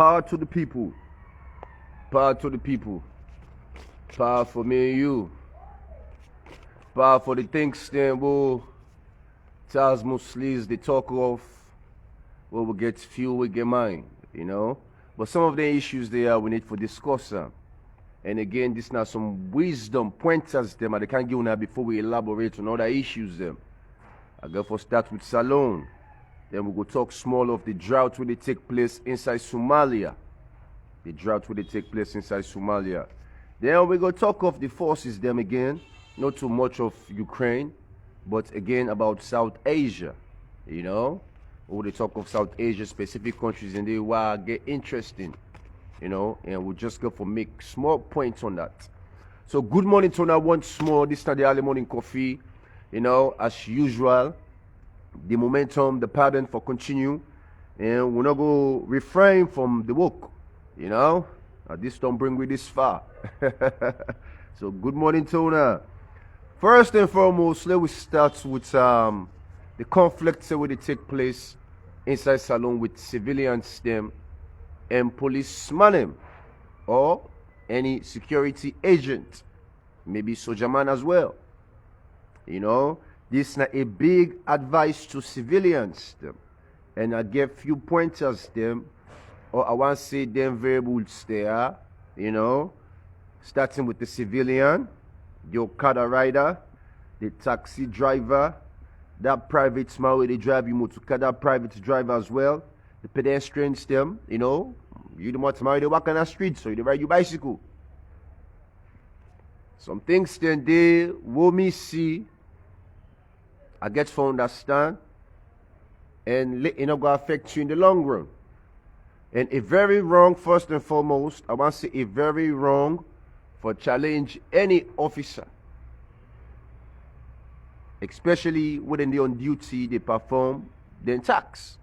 Power to the people. Power to the people. Power for me and you. Power for the things then we'll Charles Muslims they talk of where we get few, we get mine, you know. But some of the issues there we need for discuss them. And again, this now some wisdom pointers them and they can't give now before we elaborate on other issues them. I go for start with Salone. Then we go talk small of the drought when they take place inside Somalia. The drought when they take place inside Somalia. Then we go talk of the forces them again. Not too much of Ukraine, but again about South Asia. You know, when they talk of South Asia, specific countries, and they will get interesting. You know, and we'll just go for make small points on that. So good morning to now once more. This time the early morning coffee. You know, as usual, the momentum, the pattern for continue, and we're not go refrain from the work. You know, this don't bring we this far. So good morning, Tona. First and foremost, let us start with the conflicts that will take place inside Salone with civilians them and policemen or any security agent, maybe sojaman as well. You know, this is not a big advice to civilians them, and I give few pointers them, or I want to say them variables there. You know, starting with the civilian, the Okada rider, the taxi driver, that private small way they drive you motor, that private driver as well, the pedestrians them, you know, you don't want to marry they walk on the street, so you ride your bicycle. Some things then they will me see, I get to understand, and it not going to affect you in the long run. And a very wrong, first and foremost, I want to say a very wrong for challenge any officer, especially when they're on duty, they perform the tax.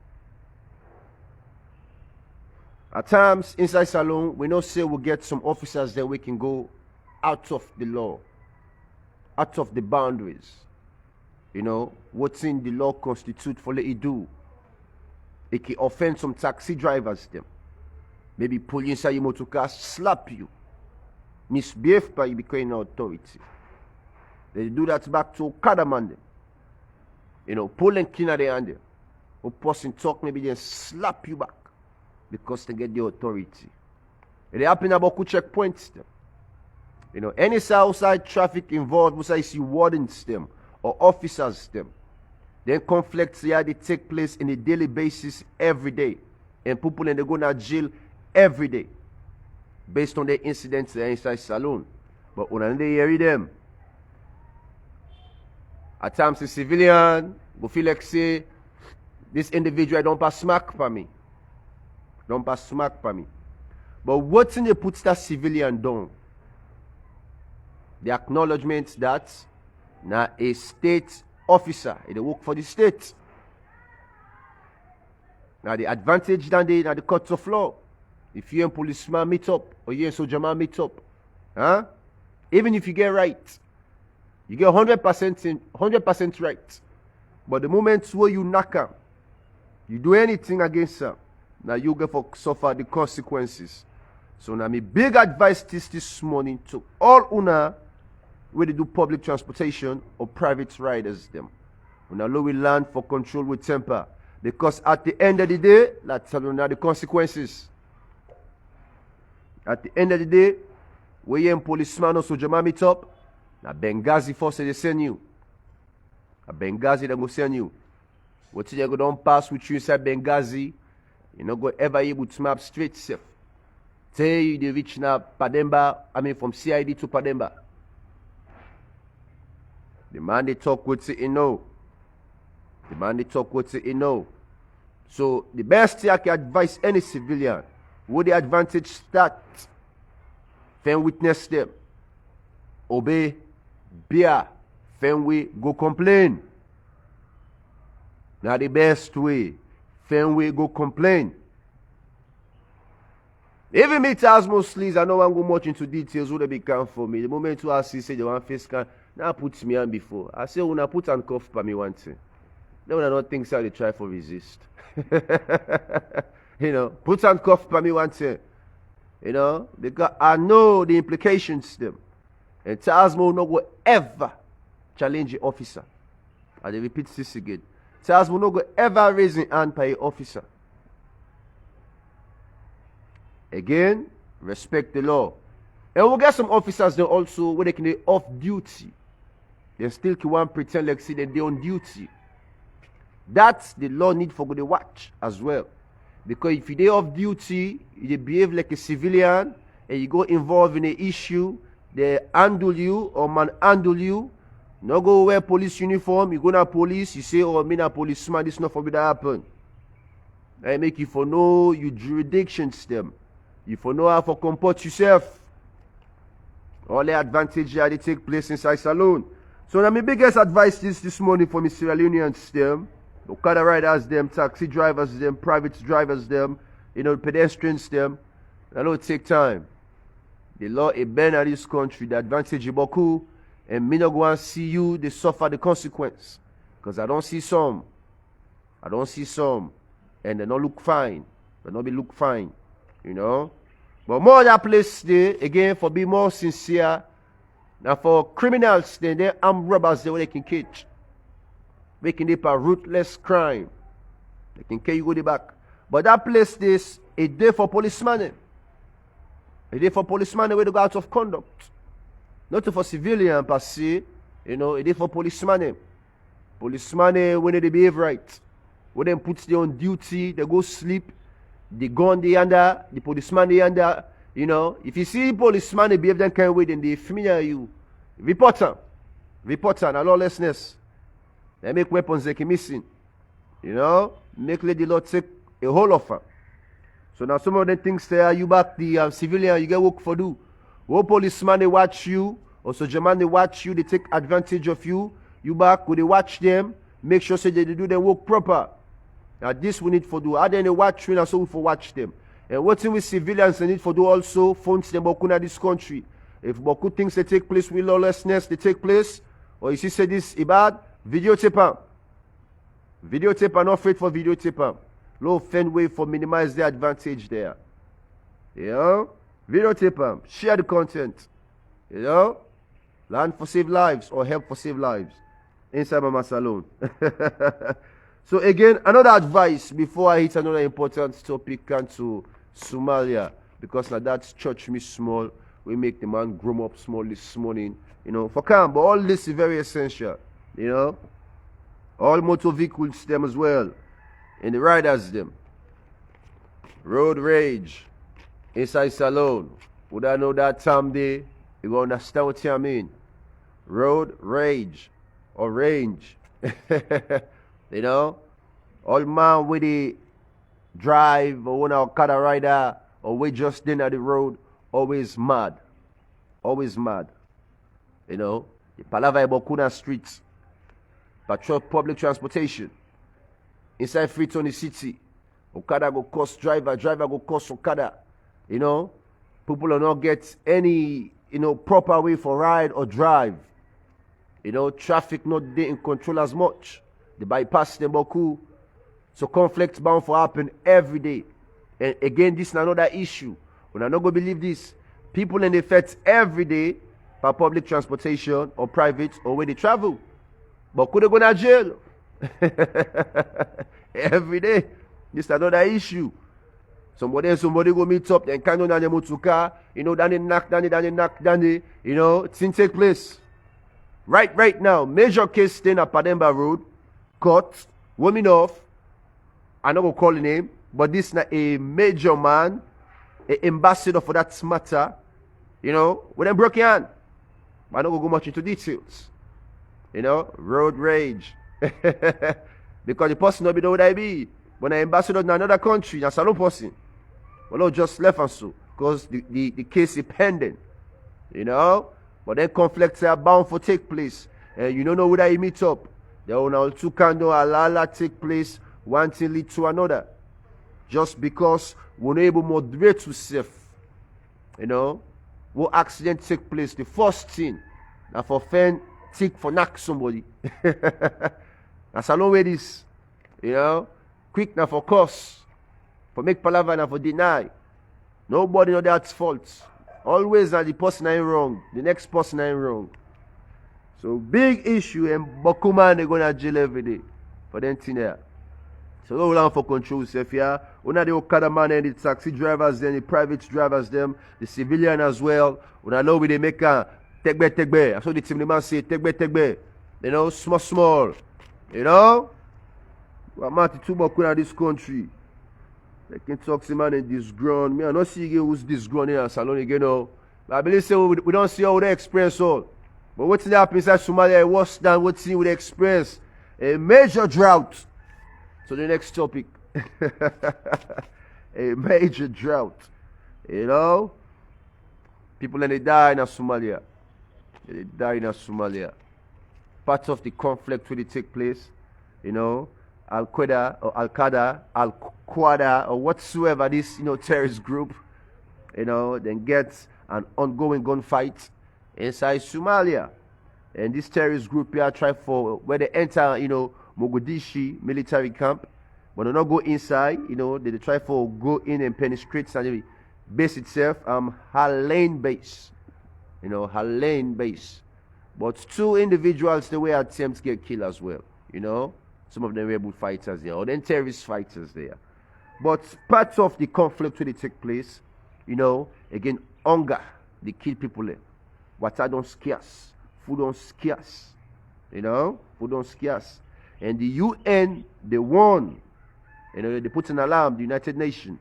At times, inside Salone, we know say we get some officers that we can go out of the law, out of the boundaries. You know, what's in the law constitute for let it do. It can offend some taxi drivers them. Maybe pull you inside your motor car, slap you. Misbehave by you becoming an authority. They do that back to Okada man them. You know, pull and clean at the hand them. Or person talk, maybe they slap you back because they get the authority. It happen about good checkpoints them. You know, any outside traffic involved, we say see wardens them or officers them. Then conflicts here they take place in a daily basis every day. And people and they go to jail every day. Based on the incidents inside Salone. But when they hear them, at times a civilian go feel like say, this individual don't pass smack for me. Don't pass smack for me. But what's in the put that civilian down? The acknowledgement that now a state officer, they work for the state. Now the advantage than they now the courts of law. If you and policeman meet up, or you and soldier man meet up, huh? Even if you get right, you get 100% right. But the moment where you knock them, you do anything against them, now you get for suffer the consequences. So now my big advice this morning to all una where they do public transportation or private riders them. When now we learn for control with temper. Because at the end of the day, let's tell you now the consequences. At the end of the day, where you and policeman or soldier man meet up, now Benghazi first they send you. A Benghazi they go send you. What you go don't pass with you inside Benghazi, you not go ever able to map straight safe. Tell you they reach now Pademba, from CID to Pademba. The man they talk with it, you know. The man they talk with it, you know. So the best thing I can advise any civilian, would the advantage start? Fan witness them. Obey, bear, fan we go complain. Now the best way, fan we go complain. Even me tells mostly, I know I go much into details, would they become for me. The moment I see say they want face scan, now puts me on before. I say when I put on cuff for me one thing. Then when I don't think so, they try for resist. You know, put on cuff for me one thing. You know, because I know the implications them. And Tasmo no go ever challenge the officer. And they repeat this again. Tasmo no go ever raise an hand by the officer. Again, respect the law. And we'll get some officers there also where they can be off duty. They still can want pretend like see that they're on duty. That's the law need for good to watch as well. Because if you're off duty, you behave like a civilian and you go involved in an issue, they handle you or manhandle you. No go wear police uniform, you go to police, you say, oh, me na policeman, this not for me to happen. I make you for know your jurisdictions them. You for know how to comport yourself. All the advantages that they take place inside saloon. So now my biggest advice this morning for me Sierra Leoneans them, Okada riders them, taxi drivers them, private drivers them, you know, pedestrians them. That don't take time. The law is banned in this country, the advantage is beaucoup, and me not go and see you, they suffer the consequence. Because I don't see some. And they don't look fine. They don't be look fine. You know? But more that place there, again, for be more sincere, now for criminals, they're armed robbers they can catch. Making it a ruthless crime. They can carry you go the back. But that place is a day for policemen. A day for policemen where they go out of conduct. Not for civilian per se, you know, a day for policemen. Policemen when they behave right. When they put them on duty, they go sleep, they go on the under, the policeman the under, you know. If you see policemen they behave that kind of way, then they familiar you. Report them, and lawlessness. They make weapons they can missing. You know, make the law take a whole of them. So now some of the things there, you back the civilian, you get work for do. One policeman they watch you, or soldierman they watch you, they take advantage of you. You back, when they watch them, make sure say they do their work proper. Now this we need for do. How then they watch you, and so we for watch them. And what thing with civilians they need for do also, phones them boku in this country. If boku things they take place with lawlessness, they take place, or you see say this ibad, videotape them. Videotape are not afraid for videotape them. Low fend way for minimize the advantage there. You know? Videotape them. Share the content. You know? Learn for save lives or help for save lives. Inside Mama Salon. So again, another advice before I hit another important topic and to Somalia. Because now that's church me small. We make the man grow up small this morning. You know, for calm. But all this is very essential. You know? All motor vehicles them as well. And the riders them. Road rage. Inside salon. Would I know that time there? You gonna understand what I mean? Road rage. Or range. You know? All man with the drive or one Okada rider or we just in at the road, always mad. Always mad. You know? The palava Bokuna streets. Patrol public transportation. Inside Freetown the city. Okada go cost driver go cost Okada. You know? People will not get any, you know, proper way for ride or drive. You know, traffic not there in control as much. They bypass them boku. So conflict bound for happen every day. And again, this is another issue. When I not go believe this, people in the feds every day by public transportation or private or where they travel. But could they go to jail? Every day. This is another issue. Somebody go meet up, then kind of down the motuka, you know, down the, you know, things take place. Right now, major case staying at Pademba Road, caught, woman off, I'm not going to call the name, but this is a major man, an ambassador for that matter, you know, with them broken hand. I'm not going to go much into details. You know, road rage. Because the person don't know what I be. When an ambassador in another country, that's a no person. Well, just left and so, because the case is pending. You know? But then conflicts are bound for take place. And you don't know whether you meet up. There will now two candle alala take place, one thing lead to another. Just because we're not able to moderate to safe. You know? What accident take place? The first thing, now for fan take for knock somebody. That's a long way this. You know? Quick now for course. For make palaver and for deny. Nobody know that's fault. Always that the person ain't wrong. The next person ain't wrong. So big issue, and Bokuma they gonna jail every day for them thing there. So don't learn for control yourself here. Una the Okada man and the taxi drivers, then the private drivers, them, the civilian as well. Una know we they make a tegbe. So the team the man say tegbe. You know, small. You know? We're not too much in this country. They can talk to man in this ground. Me I not see you who's this ground in a salon again. No. But I believe say we don't see how they experience all. But what's happening inside Somalia worse than what's in with the experience. A major drought. So the next topic. A major drought. You know? People and they die in Somalia. They die in Somalia. Part of the conflict will take place. You know? Al-Qaeda or Al-Qaeda, Al-Qaeda or whatsoever this, terrorist group, then gets an ongoing gunfight inside Somalia. And this terrorist group here try for where they enter, Mogadishu military camp, but they not go inside, they try for go in and penetrate and base itself, Halane base. Halane base. But 2 individuals the way attempts get killed as well, Some of them rebel fighters there, or then terrorist fighters there. But parts of the conflict will take place, again, hunger, they kill people there. Water don't scarce, food don't scarce, food don't scarce. And the UN, they warn, they put an alarm, the United Nations,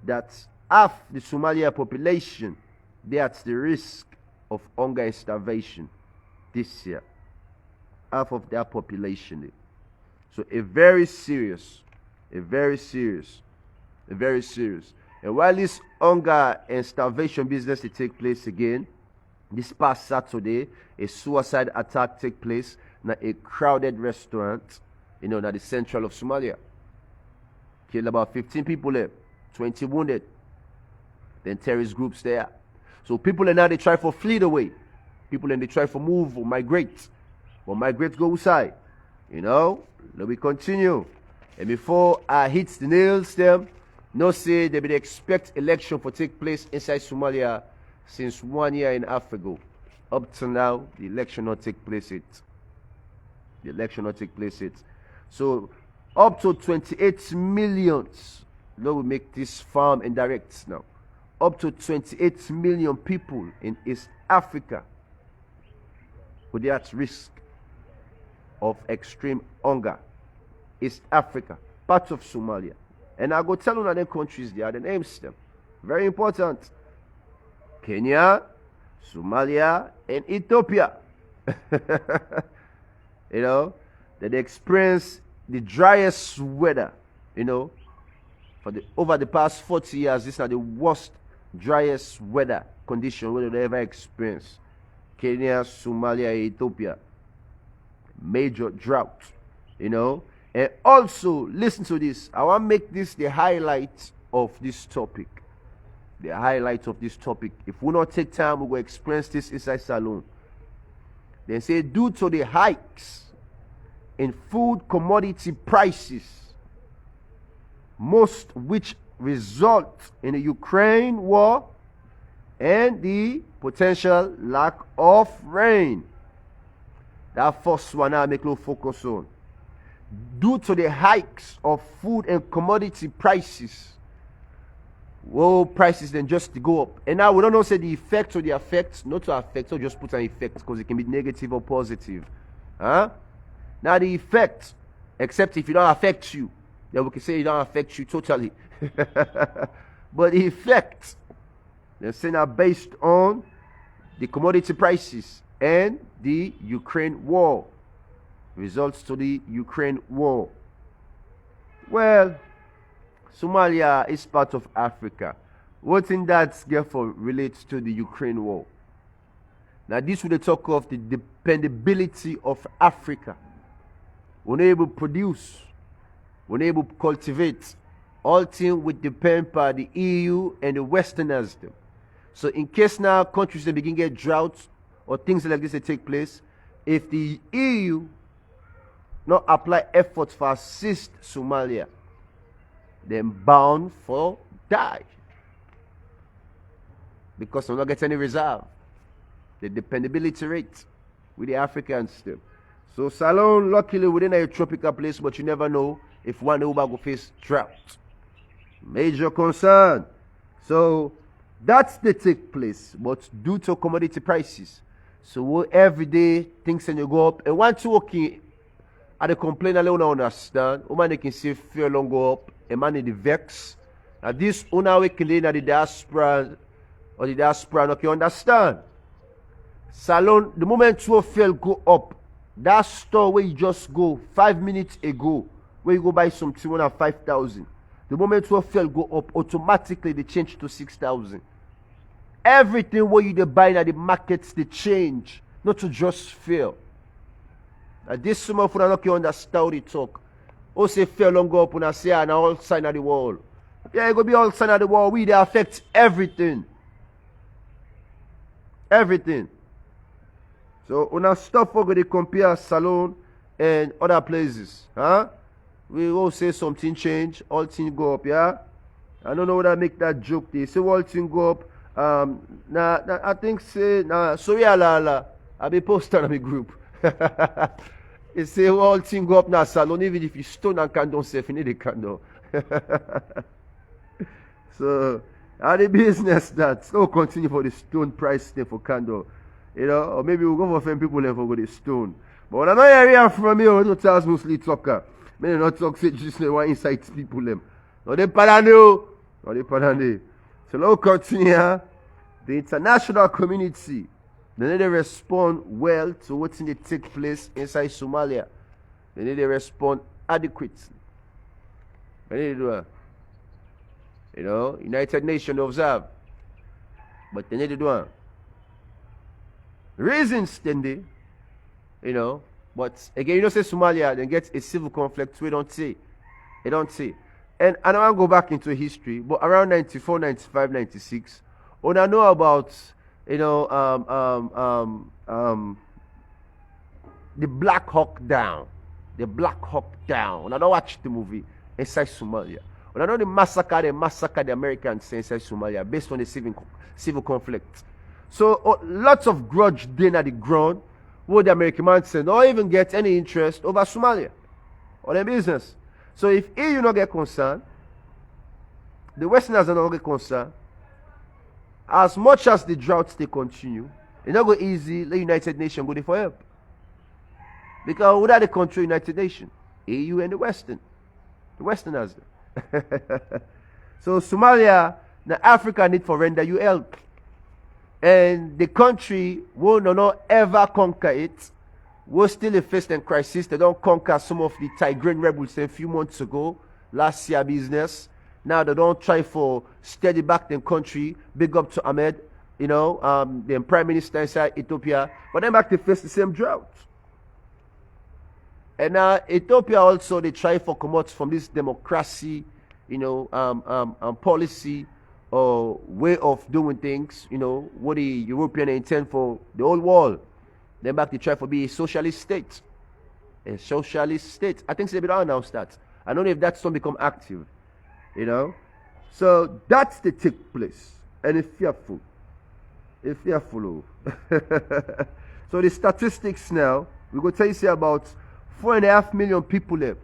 that half the Somalia population, they are at the risk of hunger and starvation this year. Half of their population. So a very serious. And while this hunger and starvation business they take place again, this past Saturday, a suicide attack take place in a crowded restaurant, in the central of Somalia. Killed about 15 people there, 20 wounded. Then terrorist groups there. So people are now they try for flee away. People and they try for move or migrate. But migrate go outside. Let me continue. And before I hit the nails them, say they will expect election for take place inside Somalia since 1 year and a half ago. Up to now, the election not take place yet. So up to 28 millions. Now we make this farm indirect now. Up to 28 million people in East Africa who are at risk of extreme hunger. East Africa, parts of Somalia. And I go tell you other countries there, the names them. Very important. Kenya, Somalia, and Ethiopia. That they experience the driest weather, over the past 40 years, these are the worst, driest weather condition we they ever experienced. Kenya, Somalia, Ethiopia. Major drought, And also, listen to this. I want to make this the highlight of this topic. If we not take time, we will experience this inside Salon. They say, due to the hikes in food commodity prices, most which result in the Ukraine war and the potential lack of rain. That first one I make no focus on. Due to the hikes of food and commodity prices, prices then just go up. And now we don't know say the effect or the effects, not to affect, so just put an effect because it can be negative or positive. Now the effect, except if it don't affect you, then we can say it don't affect you totally. But the effect, they're saying are based on the commodity prices and the Ukraine war. Results to the Ukraine war. Well, Somalia is part of Africa. What in that therefore relates to the Ukraine war? Now this will talk of the dependability of Africa. We're not able to produce, we're not able to cultivate. All things will depend by the EU and the Westerners. So in case now countries they begin to get droughts or things like this that take place, if the EU not apply efforts for assist Somalia, Them bound for die. Because they don't get any reserve. The dependability rate with the Africans still. So Salone, luckily within a tropical place, but you never know if one day we go face drought. Major concern. So that's the take place, but due to commodity prices. So every day things can go up. And once you working at the complaint, I don't understand. Woman can see fear long go up. A man in the vex. Now this una weekend in the diaspora or the diaspora, no can understand. Salon, the moment you feel go up, that store where you just go 5 minutes ago, where you go buy something at 5,000. The moment you feel go up, automatically they change to 6,000. Everything where you buy at the markets, they change, not to just fail. Now this summer for not can understand how they talk. Oh, say fail long go up and I say and all sign of the wall. Yeah, it go be all sign of the wall. We they affect everything. Everything. So on our stuff we're going to compare Salone and other places. Huh? We all say something change, all things go up, yeah? I don't know what I make that joke. They say all things go up. I think say Sierra Leone. I be posted on my group. They say all things go up now Salone, even if you stone and candle safe, you need a candle. So how the business that still continue for the stone price thing for candle. You know, or maybe we'll go for some people and for the stone. But when I know area from me, I don't tell us mostly talker. Many not talk say just one inside people them. No they parano. No they parano. So now continue. The international community, they need to respond well to what's in the take place inside Somalia. They need to respond adequately. They need to do that. You know, United Nations observe. But they need to do that. Reasons then they, you know, but again, you know, say Somalia then gets a civil conflict, we don't see. They don't see. And I don't want to go back into history, but around 94, 95, 96, when I know about, you know, the Black Hawk Down. The Black Hawk Down. When I don't watch the movie inside Somalia. When I know they massacred the Americans inside Somalia based on the civil conflict. So lots of grudge then at the ground where the American man said don't even get any interest over Somalia or their business. So if EU not get concerned, the Westerners are not get concerned, as much as the droughts they continue, it's not go easy, the United Nations go there for help. Because without the control United Nations, EU and the Westerners. So Somalia, the Africa need for render you help. And the country will not ever conquer it. We're still facing a crisis. They don't conquer some of the Tigrayan rebels a few months ago, last year business. Now they don't try for steady back the country. Big up to Ahmed, you know, the Prime Minister inside Ethiopia. But then back they face the same drought. And Ethiopia also, they try for come out from this democracy, you know, policy or way of doing things, you know, what the European intend for the whole world. Then back they try for be a socialist state. A socialist state. I think they will announce that. I don't know if that's going to become active, you know. So that's the take place. And it's fearful. It's fearful. So the statistics now, we're going to tell you say about 4.5 million people there,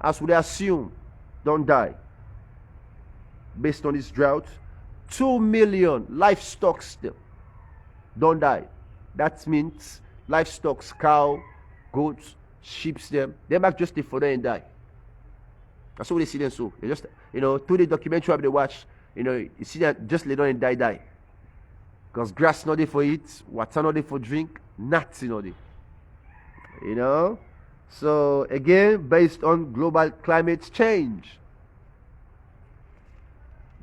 as we assume, don't die. Based on this drought. 2 million livestock still don't die. That means livestock, cow, goats, sheep, them back just for them and die. That's what they see them so. They just, you know, through the documentary they watch, you know, you see that just lay down and die. Because grass not there for eat, water not there for drink, nothing not there. You know? So again, based on global climate change.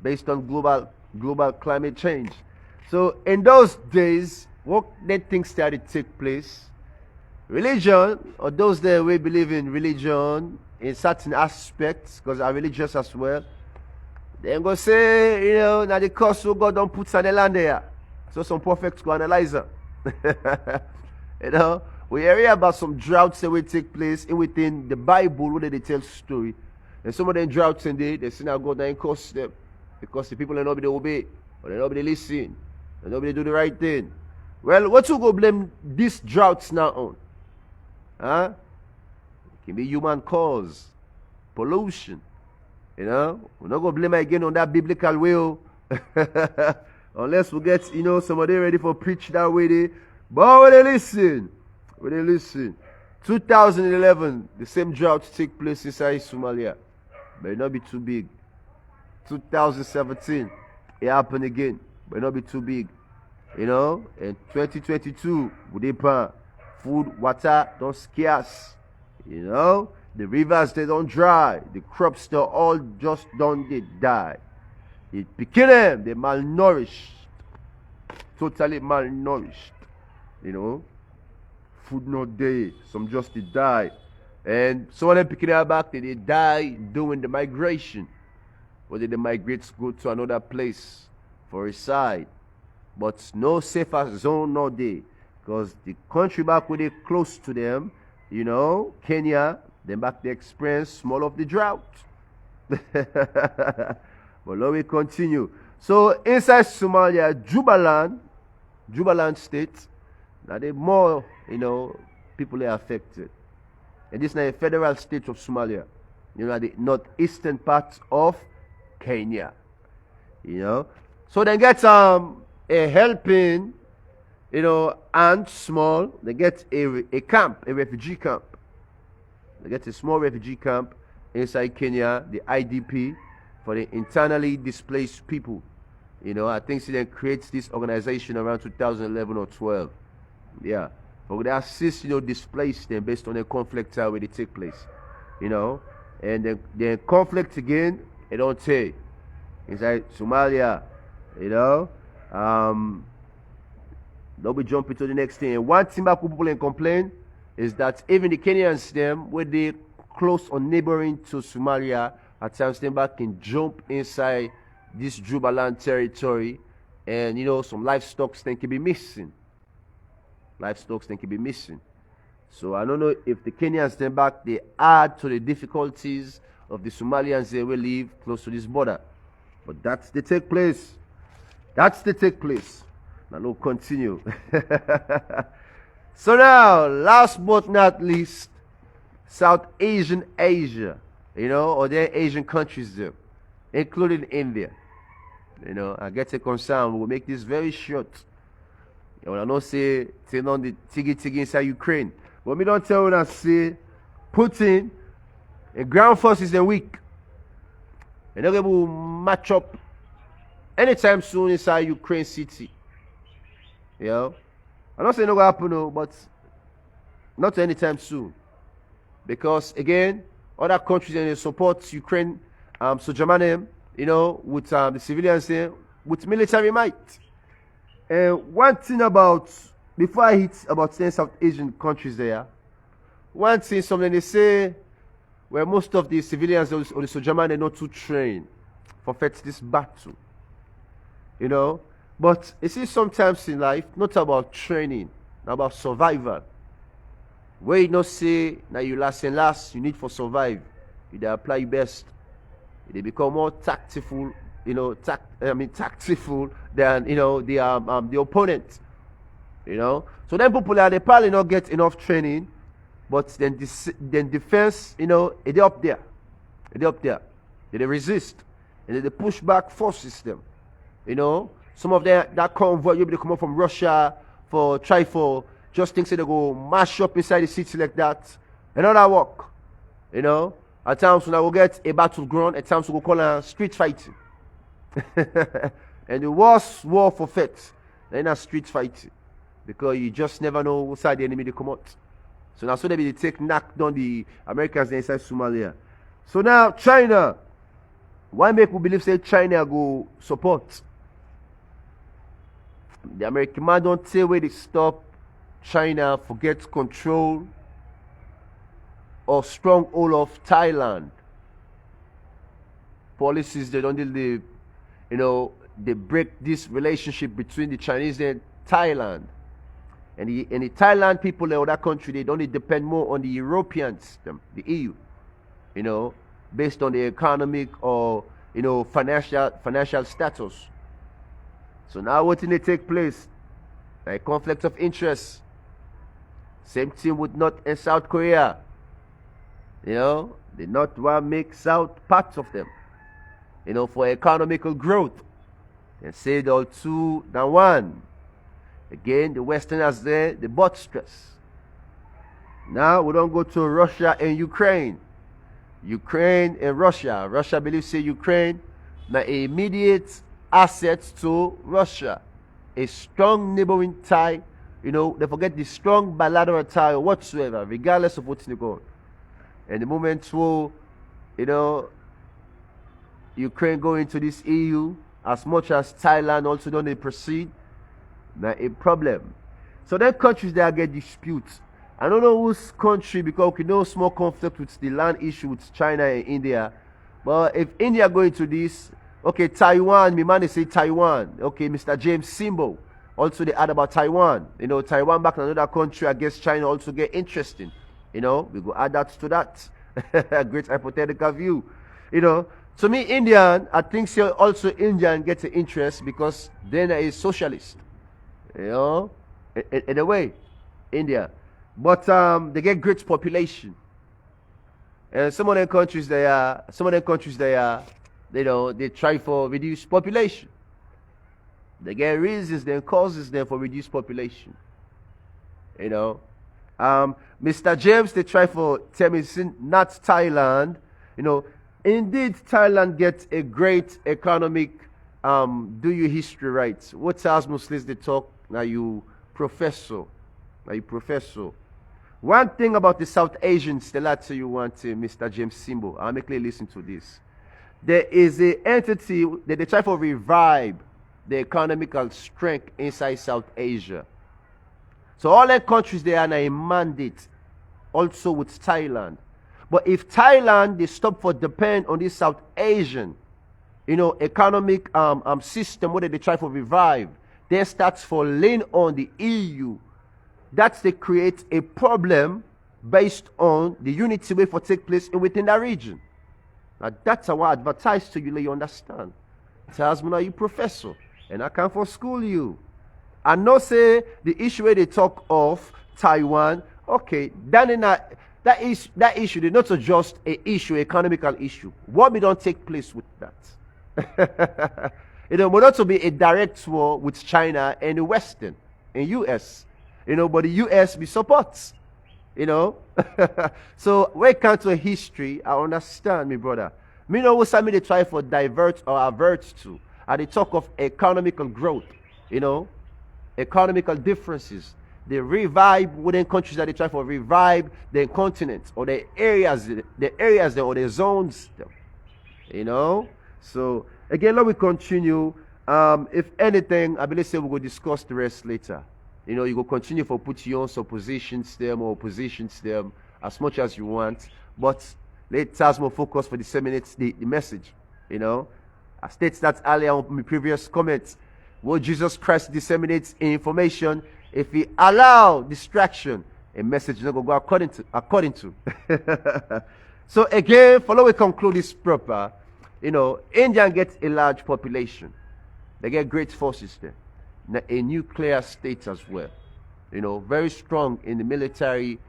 Based on global climate change. So in those days, what that things started to take place, religion, or those that we believe in religion in certain aspects, because are religious as well, they go say, you know, now the curse of God don't put on the land there. So some prophets go analyze them. You know, we hear about some droughts that will take place within the Bible where they tell story. And some of them droughts and they see now God and cost them. Because the people are nobody obey, or they nobody listen, and nobody do the right thing. Well, what you go blame these droughts now on? Huh? It can be human cause, pollution. You know, we're not gonna blame again on that biblical will. Unless we get, somebody ready for preach that way there. But when they listen. 2011, the same drought take place inside Somalia. But it not be too big. 2017, it happened again. But it not be too big. In 2022, food, water don't scarce. The rivers they don't dry. The crops they all just don't they die. It became them, they malnourished. Totally malnourished. Food not there. Some just they die. And some of them picking them back, they die doing the migration. Whether they migrate to go to another place for a side. But no safer zone not there. Because the country back where they close to them, Kenya, then back they experience small of the drought. But let me continue. So inside Somalia, Jubaland state, now they more, people are affected. And this is now a federal state of Somalia. The northeastern part of Kenya. So they get a helping, and small, they get a camp, a refugee camp. They get a small refugee camp inside Kenya, the IDP, for the internally displaced people. I think they creates this organization around 2011 or 12. Yeah. But they assist, displaced them based on the conflict where they take place. And then conflict again, it don't take. Inside Somalia, don't be jumping to the next thing. And one thing about people complain is that even the Kenyans, them, where they close or neighboring to Somalia, at times they back can jump inside this Jubaland territory, and some livestock thing can be missing. So I don't know if the Kenyans then back they add to the difficulties of the Somalians they will live close to this border. But that's the take place. Now we'll continue. So now, last but not least, South Asian Asia, or there are Asian countries there, including India. I get a concern. We'll make this very short. When I don't say turn on the tigi inside Ukraine, but me don't tell when I say Putin and ground forces are weak. And they're able to match up anytime soon inside Ukraine city. I'm not saying no going to happen, but not anytime soon. Because again, other countries and they support Ukraine, so Germany, with the civilians there, with military might. And one thing before I hit about 10 South Asian countries there, one thing, something they say, where most of the civilians or the Sojaman, they're not too trained for this battle. But you see, sometimes in life, not about training, not about survival. Where you not say, now you last, you need for survive. You apply your best. They become more tactful, tactful than, the opponent. So then people they probably not get enough training, but then defense, they up there. They resist. And then they push back force system. Some of them, that convoy, you'll be coming from Russia for just thinks they go mash up inside the city like that. And all that work. At times when I will get a battleground, at times we will call it street fighting. And the worst war for faith, then a street fighting. Because you just never know what side the enemy they come out. So now so they take knock down the Americans inside Somalia. So now China. Why make we believe say China go support? The American man don't say where they stop China forget control or stronghold of Thailand. Policies they don't deal they break this relationship between the Chinese and Thailand. And the Thailand people in that country, they don't depend more on the Europeans, the EU. based on the economic or financial status. So now what they take place? A conflict of interest. Same thing with North and South Korea. The North want to make South parts of them, for economical growth. And say it all 2 than 1. Again, the Westerners there, the butt stress. Now we don't go to Russia and Ukraine. Ukraine and Russia. Russia believes say Ukraine now immediate assets to Russia. A strong neighboring tie. They forget the strong bilateral tie whatsoever, regardless of what's going on. And the moment Ukraine go into this EU, as much as Thailand also don't proceed, now a problem. So then countries there get disputes. I don't know whose country, because we know small conflict with the land issue with China and India. But if India go into this, okay, Taiwan, my man say Taiwan. Okay, Mr. James Simbo. Also they add about Taiwan. Taiwan back in another country against China also get interesting. We go add that to that. A great hypothetical view. To me, Indian, I think so also Indian gets an interest because then is socialist. In a way, India. But they get great population. And some of them countries they try for reduced population. They get reasons, then causes them for reduced population. Mr. James, they try for tell me not Thailand. Indeed Thailand gets a great economic do your history right. What tells Muslims they talk now you professor. One thing about the South Asians, the latter you want Mr. James Simbo, I'll make you listen to this. There is an entity that they try to revive the economical strength inside South Asia. So all the countries they are now a mandate also with Thailand. But if Thailand they stop for depend on this South Asian, economic system where they try to revive, then starts for lean on the EU. That's they create a problem based on the unity way for take place within that region. Now that's how I advertise to you, let you understand. Tells me now you professor, and I can for school you. I know say the issue where they talk of Taiwan, okay, then in that issue, they not just a issue, economical issue. What we don't take place with that? Will not to be a direct war with China and the Western and US. But the US be supports. So when it comes to history, I understand, me brother. Me know what some they try for divert or avert to. And they talk of economical growth, economical differences. They revive within countries that they try for revive their continents or their areas there or their zones. So again, let me continue. If anything, I believe we will discuss the rest later. You go continue for put your own suppositions them or positions them as much as you want. But let's more focus for the 7 minutes the message. I stated that earlier on my previous comments. What Jesus Christ disseminates information, if he allow distraction, a message not go according to. So again, follow we conclude this proper. India gets a large population. They get great forces there. A nuclear state as well. Very strong in the military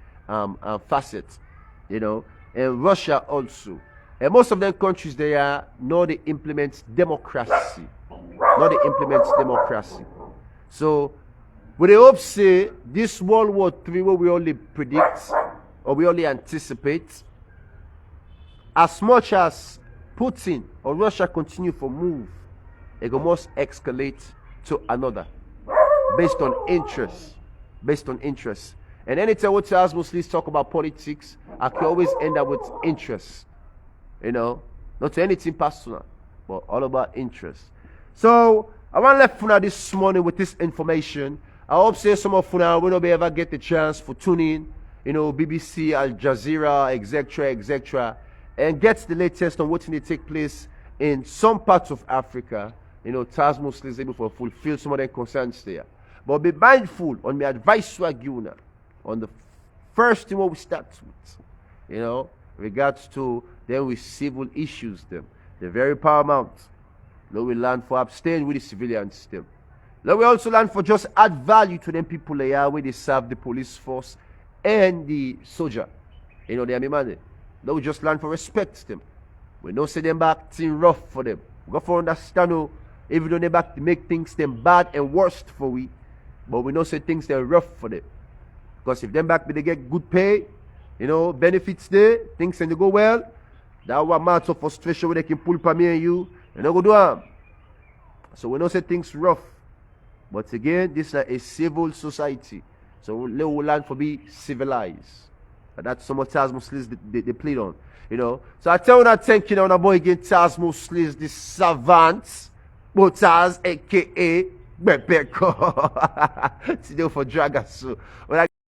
facets. And Russia also. And most of them countries they are not they implement democracy. So we hope say this World War III what we only predict or we only anticipate, as much as Putin or Russia continue for move, it must escalate to another based on interest. And anytime what tells Muslims talk about politics, I can always end up with interest. Not anything personal, but all about interest. So I want to let Funa this morning with this information. I hope say some of Funa will not be ever get the chance for tuning, BBC, Al Jazeera, etc., and get the latest on what may take place in some parts of Africa. Taz Muslims able to fulfill some of their concerns there. But be mindful on my advice to Aguna on the first thing what we start with. Regards to Then with civil issues them. They're very paramount. Now we learn for abstain with the civilian system. Now we also learn for just add value to them people there where they serve the police force and the soldier. You know, they are man. Now we just learn for respect them. We don't say them back thing rough for them. We got to understand even though they back to make things them bad and worst for we, but we don't say things them rough for them. Because if them back they get good pay, you know, benefits there, things and they go well, that one month of frustration where they can pull for me and you don't go do them. So we don't say things rough. But again, this is a civil society. So we learn to be civilized. And that's some of Taz Muslims they played on. You know. So I tell you that thank you now, boy again, Taz Muslims, the savants, but Taz aka Bepeko. Today for Dragas. So